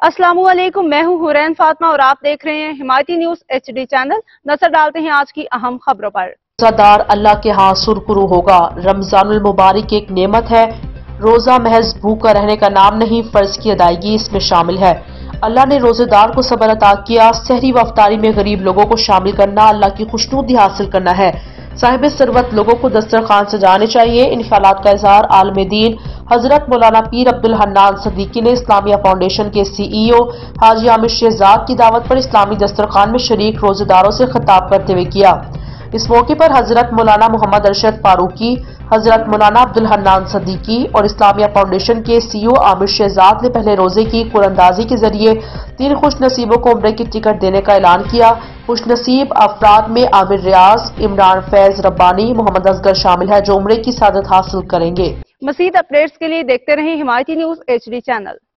अस्सलामु अलैकुम, मैं हूं हुरैन फातिमा और आप देख रहे हैं हिमायती न्यूज HD चैनल। नजर डालते हैं आज की अहम खबरों पर। रोजादार अल्लाह के यहाँ सुरखुरू होगा। रमजानुल मुबारक एक नेमत है। रोजा महज भूखा रहने का नाम नहीं, फर्ज की अदायगी इसमें शामिल है। अल्लाह ने रोजेदार को सब्र अता किया। सहरी व अफ्तारी में गरीब लोगों को शामिल करना अल्लाह की खुशनुदी हासिल करना है। साहिब सरवत लोगों को दस्तरखान सजाने चाहिए। इन ख्यालात का इजहार आलम दीन हजरत मौलाना पीर अब्दुल हन्नान सदीकी ने इस्लामिया फाउंडेशन के CEO हाजी आमिर शहजाद की दावत पर इस्लामी दस्तरखान में शरीक रोजेदारों से खिताब करते हुए किया। इस मौके पर हजरत मौलाना मोहम्मद अरशद फारूकी, हजरत मौलाना अब्दुल हन्नान सदीकी और इस्लामिया फाउंडेशन के CEO आमिर शहजाद ने पहले रोजे की कुरअंदाजी के जरिए 3 खुश नसीबों को उम्रे की टिकट देने का ऐलान किया। खुश नसीब अफराद में आमिर रियाज, इमरान फैज रब्बानी, मोहम्मद असगर शामिल है जो उम्रे की सादत हासिल करेंगे। मज़ीद अपडेट्स के लिए देखते रहें हिमायती न्यूज HD चैनल।